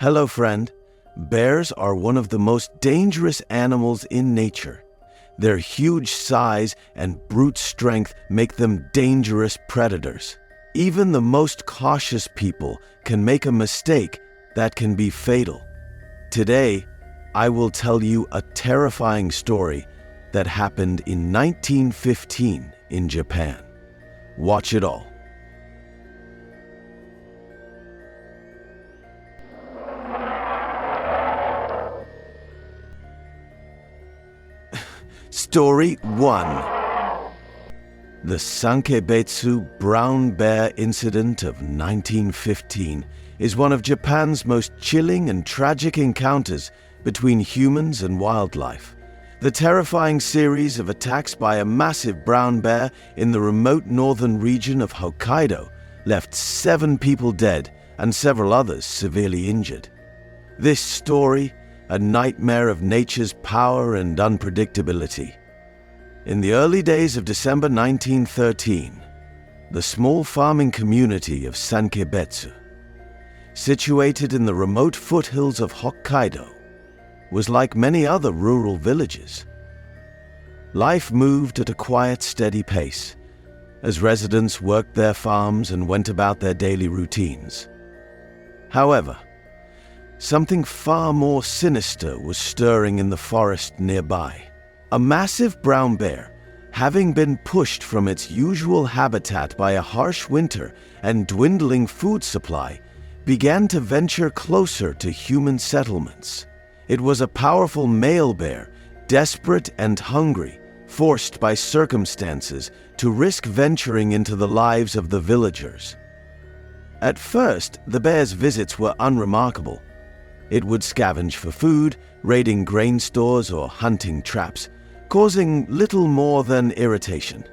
Hello, friend. Bears are one of the most dangerous animals in nature. Their huge size and brute strength make them dangerous predators. Even the most cautious people can make a mistake that can be fatal. Today, I will tell you a terrifying story that happened in 1915 in Japan. Watch it all. Story 1. The Sankebetsu brown bear incident of 1915 is one of Japan's most chilling and tragic encounters between humans and wildlife. The terrifying series of attacks by a massive brown bear in the remote northern region of Hokkaido left 7 people dead and several others severely injured. This story, a nightmare of nature's power and unpredictability. In the early days of December 1913, the small farming community of Sankebetsu, situated in the remote foothills of Hokkaido, was like many other rural villages. Life moved at a quiet, steady pace as residents worked their farms and went about their daily routines. However, something far more sinister was stirring in the forest nearby. A massive brown bear, having been pushed from its usual habitat by a harsh winter and dwindling food supply, began to venture closer to human settlements. It was a powerful male bear, desperate and hungry, forced by circumstances to risk venturing into the lives of the villagers. At first, the bear's visits were unremarkable. It would scavenge for food, raiding grain stores or hunting traps, causing little more than irritation.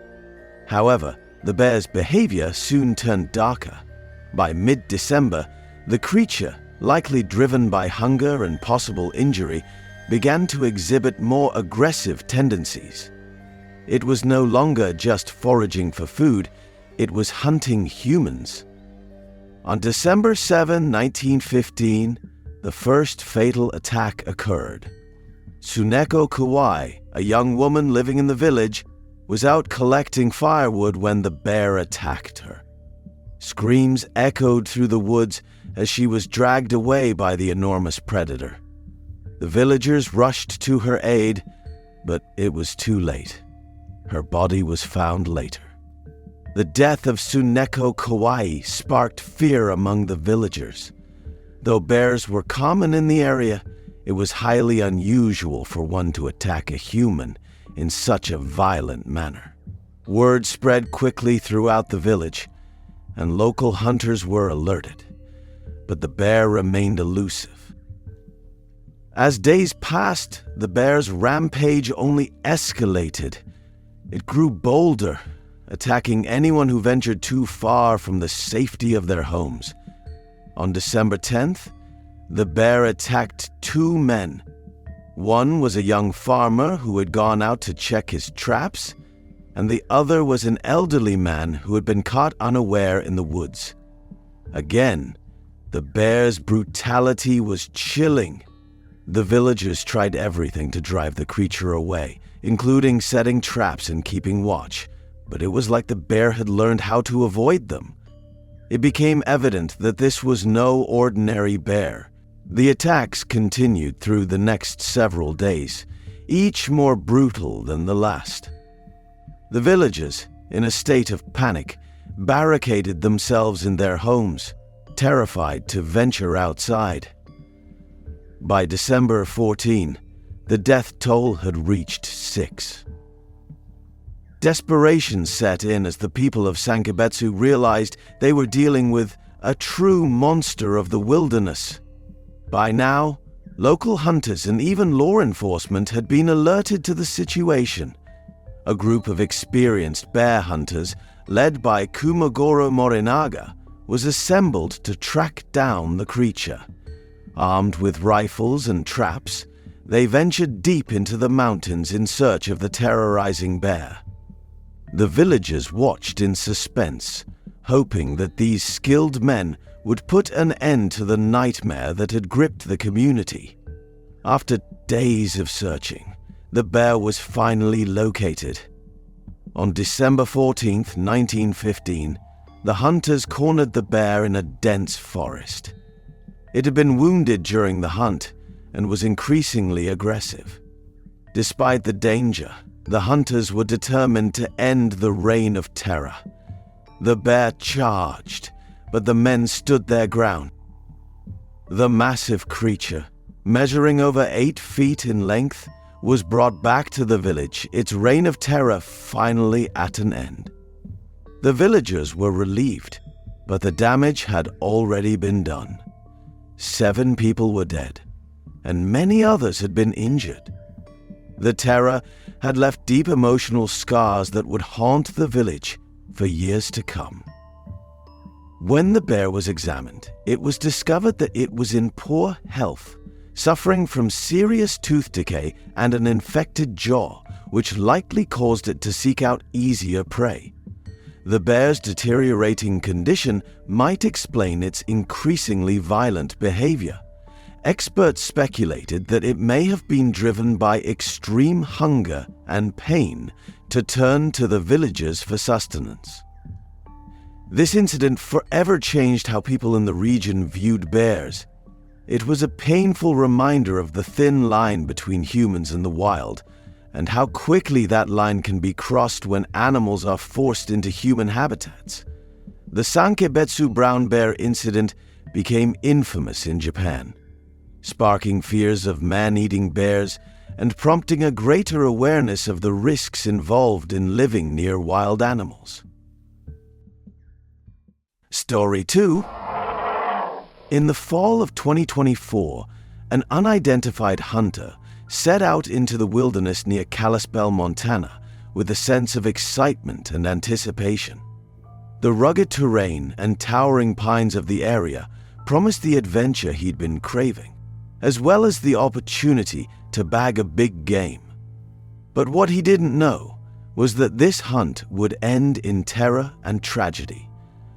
However, the bear's behavior soon turned darker. By mid-December, the creature, likely driven by hunger and possible injury, began to exhibit more aggressive tendencies. It was no longer just foraging for food, it was hunting humans. On December 7, 1915, the first fatal attack occurred. Tsuneko Kawai, a young woman living in the village, was out collecting firewood when the bear attacked her. Screams echoed through the woods as she was dragged away by the enormous predator. The villagers rushed to her aid, but it was too late. Her body was found later. The death of Tsuneko Kawai sparked fear among the villagers. Though bears were common in the area, it was highly unusual for one to attack a human in such a violent manner. Word spread quickly throughout the village, and local hunters were alerted, but the bear remained elusive. As days passed, the bear's rampage only escalated. It grew bolder, attacking anyone who ventured too far from the safety of their homes. On December 10th, the bear attacked 2 men. One was a young farmer who had gone out to check his traps, and the other was an elderly man who had been caught unaware in the woods. Again, the bear's brutality was chilling. The villagers tried everything to drive the creature away, including setting traps and keeping watch, but it was like the bear had learned how to avoid them. It became evident that this was no ordinary bear. The attacks continued through the next several days, each more brutal than the last. The villagers, in a state of panic, barricaded themselves in their homes, terrified to venture outside. By December 14, the death toll had reached 6. Desperation set in as the people of Sankebetsu realized they were dealing with a true monster of the wilderness. By now, local hunters and even law enforcement had been alerted to the situation. A group of experienced bear hunters, led by Kumagoro Morinaga, was assembled to track down the creature. Armed with rifles and traps, they ventured deep into the mountains in search of the terrorizing bear. The villagers watched in suspense, hoping that these skilled men would put an end to the nightmare that had gripped the community. After days of searching, the bear was finally located. On December 14th, 1915, the hunters cornered the bear in a dense forest. It had been wounded during the hunt and was increasingly aggressive. Despite the danger, the hunters were determined to end the reign of terror. The bear charged, but the men stood their ground. The massive creature, measuring over 8 feet in length, was brought back to the village, its reign of terror finally at an end. The villagers were relieved, but the damage had already been done. 7 people were dead, and many others had been injured. The terror had left deep emotional scars that would haunt the village for years to come. When the bear was examined, it was discovered that it was in poor health, suffering from serious tooth decay and an infected jaw, which likely caused it to seek out easier prey. The bear's deteriorating condition might explain its increasingly violent behavior. Experts speculated that it may have been driven by extreme hunger and pain to turn to the villagers for sustenance. This incident forever changed how people in the region viewed bears. It was a painful reminder of the thin line between humans and the wild, and how quickly that line can be crossed when animals are forced into human habitats. The Sankebetsu brown bear incident became infamous in Japan, sparking fears of man-eating bears and prompting a greater awareness of the risks involved in living near wild animals. Story 2. In the fall of 2024, an unidentified hunter set out into the wilderness near Kalispell, Montana, with a sense of excitement and anticipation. The rugged terrain and towering pines of the area promised the adventure he'd been craving, as well as the opportunity to bag a big game. But what he didn't know was that this hunt would end in terror and tragedy,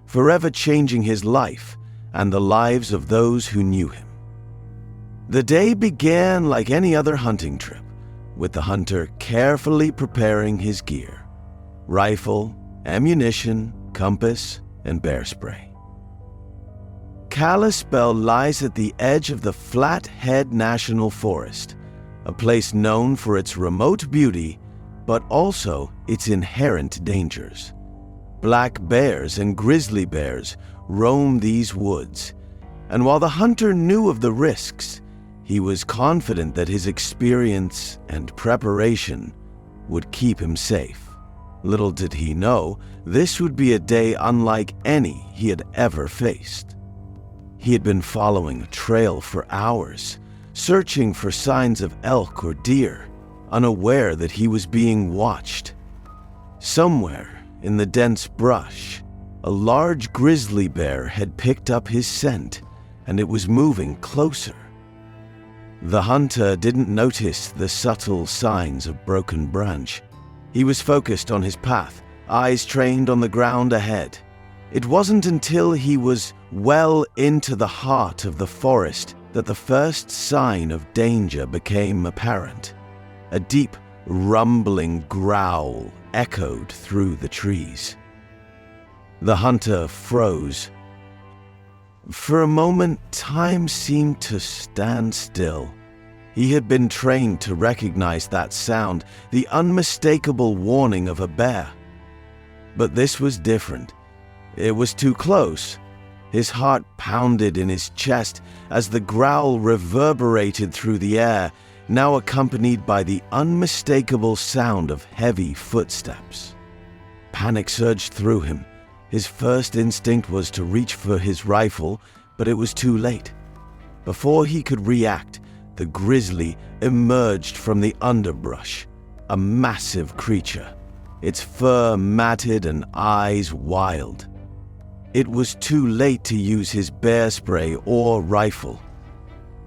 forever changing his life and the lives of those who knew him. The day began like any other hunting trip, with the hunter carefully preparing his gear: rifle, ammunition, compass, and bear spray. Kalispell lies at the edge of the Flathead National Forest, a place known for its remote beauty, but also its inherent dangers. Black bears and grizzly bears roam these woods, and while the hunter knew of the risks, he was confident that his experience and preparation would keep him safe. Little did he know, this would be a day unlike any he had ever faced. He had been following a trail for hours, searching for signs of elk or deer, unaware that he was being watched. Somewhere in the dense brush, a large grizzly bear had picked up his scent, and it was moving closer. The hunter didn't notice the subtle signs of broken branch. He was focused on his path, eyes trained on the ground ahead. It wasn't until he was well into the heart of the forest that the first sign of danger became apparent. A deep, rumbling growl echoed through the trees. The hunter froze. For a moment, time seemed to stand still. He had been trained to recognize that sound, the unmistakable warning of a bear. But this was different. It was too close. His heart pounded in his chest as the growl reverberated through the air, now accompanied by the unmistakable sound of heavy footsteps. Panic surged through him. His first instinct was to reach for his rifle, but it was too late. Before he could react, the grizzly emerged from the underbrush, a massive creature, its fur matted and eyes wild. It was too late to use his bear spray or rifle.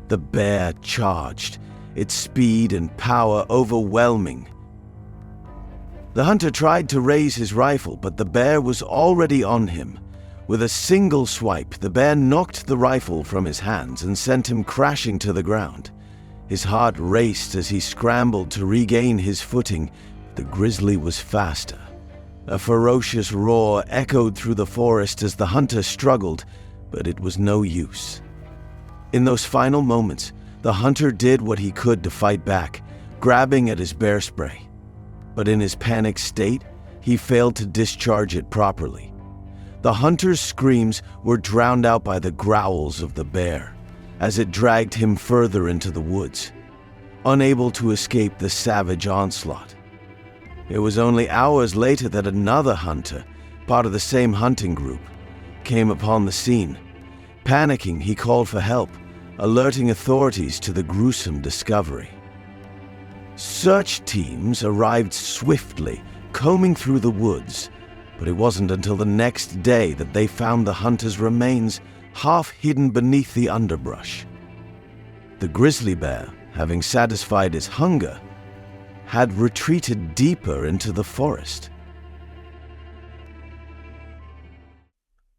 The bear charged, its speed and power overwhelming. The hunter tried to raise his rifle, but the bear was already on him, With a single swipe, the bear knocked the rifle from his hands and sent him crashing to the ground. His heart raced as he scrambled to regain his footing. The grizzly was faster. A ferocious roar echoed through the forest as the hunter struggled, but it was no use. In those final moments, the hunter did what he could to fight back, grabbing at his bear spray. But in his panicked state, he failed to discharge it properly. The hunter's screams were drowned out by the growls of the bear as it dragged him further into the woods, unable to escape the savage onslaught. It was only hours later that another hunter, part of the same hunting group, came upon the scene. Panicking, he called for help, alerting authorities to the gruesome discovery. Search teams arrived swiftly, combing through the woods, but it wasn't until the next day that they found the hunter's remains half hidden beneath the underbrush. The grizzly bear, having satisfied his hunger, had retreated deeper into the forest.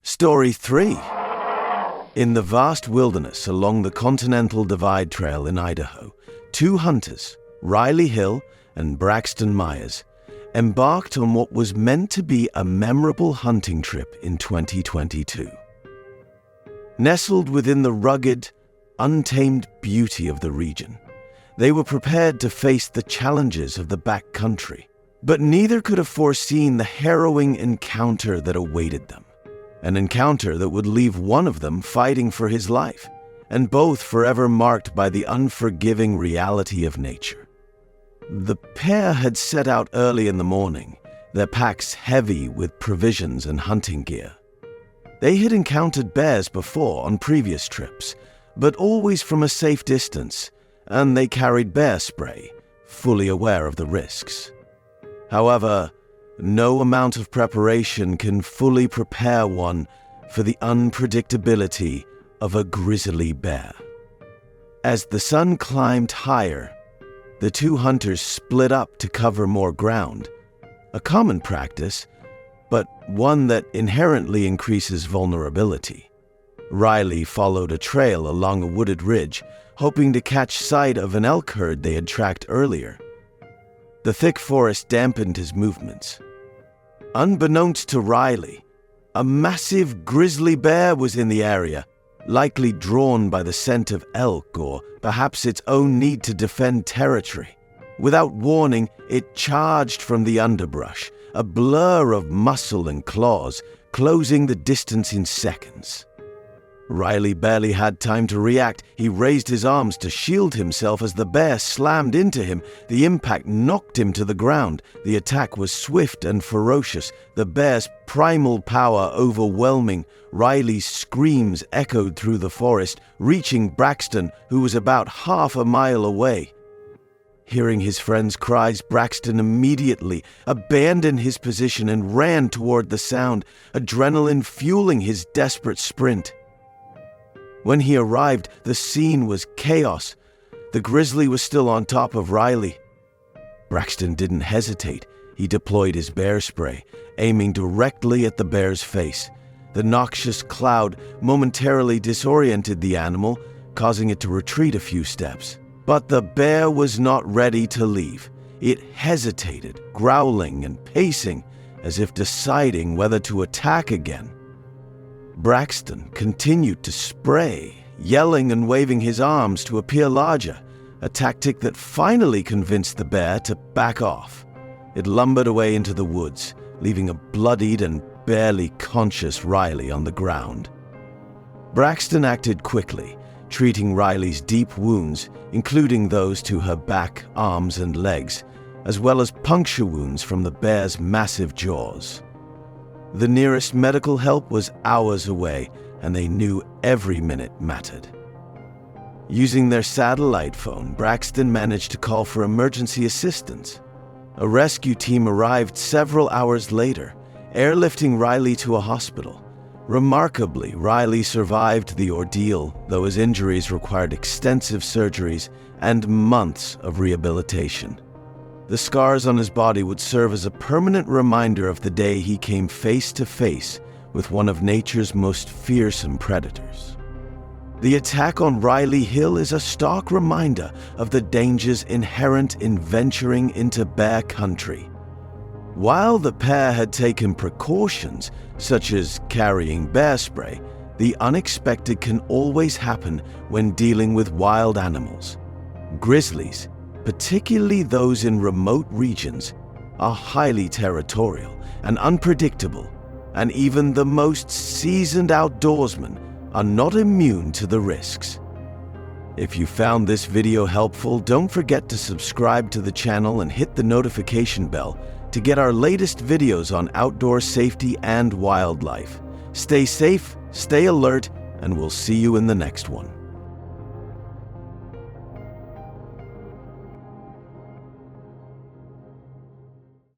Story 3. In the vast wilderness along the Continental Divide Trail in Idaho, two hunters, Riley Hill and Braxton Myers, embarked on what was meant to be a memorable hunting trip in 2022. Nestled within the rugged, untamed beauty of the region, they were prepared to face the challenges of the backcountry, but neither could have foreseen the harrowing encounter that awaited them. An encounter that would leave one of them fighting for his life, and both forever marked by the unforgiving reality of nature. The pair had set out early in the morning, their packs heavy with provisions and hunting gear. They had encountered bears before on previous trips, but always from a safe distance, and they carried bear spray, fully aware of the risks. However, no amount of preparation can fully prepare one for the unpredictability of a grizzly bear. As the sun climbed higher, the two hunters split up to cover more ground, a common practice, but one that inherently increases vulnerability. Riley followed a trail along a wooded ridge, hoping to catch sight of an elk herd they had tracked earlier. The thick forest dampened his movements. Unbeknownst to Riley, a massive grizzly bear was in the area, likely drawn by the scent of elk or perhaps its own need to defend territory. Without warning, it charged from the underbrush, a blur of muscle and claws, closing the distance in seconds. Riley barely had time to react. He raised his arms to shield himself as the bear slammed into him. The impact knocked him to the ground. The attack was swift and ferocious, the bear's primal power overwhelming. Riley's screams echoed through the forest, reaching Braxton, who was about half a mile away. Hearing his friend's cries, Braxton immediately abandoned his position and ran toward the sound, adrenaline fueling his desperate sprint. When he arrived, the scene was chaos. The grizzly was still on top of Riley. Braxton didn't hesitate. He deployed his bear spray, aiming directly at the bear's face. The noxious cloud momentarily disoriented the animal, causing it to retreat a few steps. But the bear was not ready to leave. It hesitated, growling and pacing, as if deciding whether to attack again. Braxton continued to spray, yelling and waving his arms to appear larger, a tactic that finally convinced the bear to back off. It lumbered away into the woods, leaving a bloodied and barely conscious Riley on the ground. Braxton acted quickly, treating Riley's deep wounds, including those to her back, arms, and legs, as well as puncture wounds from the bear's massive jaws. The nearest medical help was hours away, and they knew every minute mattered. Using their satellite phone, Braxton managed to call for emergency assistance. A rescue team arrived several hours later, airlifting Riley to a hospital. Remarkably, Riley survived the ordeal, though his injuries required extensive surgeries and months of rehabilitation. The scars on his body would serve as a permanent reminder of the day he came face to face with one of nature's most fearsome predators. The attack on Riley Hill is a stark reminder of the dangers inherent in venturing into bear country. While the pair had taken precautions, such as carrying bear spray, the unexpected can always happen when dealing with wild animals. Grizzlies, particularly those in remote regions, are highly territorial and unpredictable, and even the most seasoned outdoorsmen are not immune to the risks. If you found this video helpful, don't forget to subscribe to the channel and hit the notification bell to get our latest videos on outdoor safety and wildlife. Stay safe, stay alert, and we'll see you in the next one.